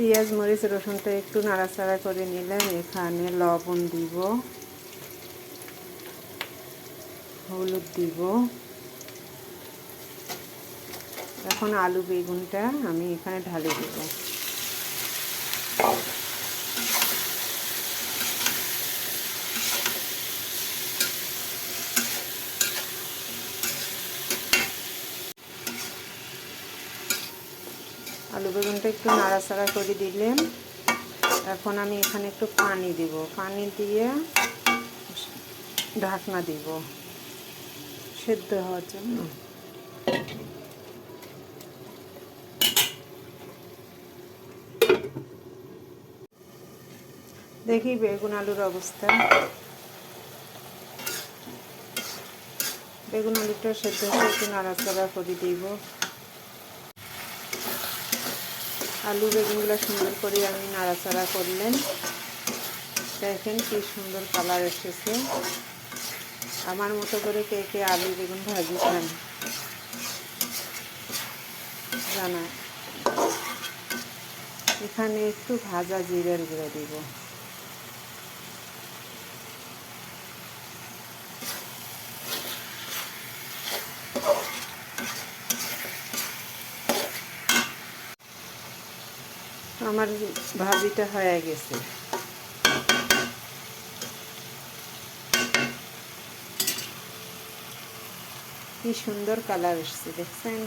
পেঁয়াজ মরিচ রসুনটা একটু নাড়াচাড়া করে নিলাম। এখানে লবণ দিব, হলুদ দিব। এখন আলু বেগুনটা আমি এখানে ঢালে দেব। আলু বেগুনটা একটু নাড়াচাড়া করে দিলাম। এখন আমি এখানে একটু পানি দিব, পানি দিয়ে ঢাকনা দিব সেদ্ধ হওয়ার জন্য। দেখি বেগুন আলুর অবস্থা। বেগুন আলুটা সেদ্ধ হয়ে একটু নাড়াচাড়া করে দিব। আলু বেগুনগুলো সুন্দর করে আমি নাড়াচাড়া করলেন। দেখেন কি সুন্দর কালার এসেছে। আমার মতো করে কে কে আলু বেগুন ভাজি খান জানা। এখানে একটু ভাজা জিরের গুঁড়ো দিব। আমার ভাজিটা হয়ে গেছে। কি সুন্দর কালার এসেছে দেখছেন।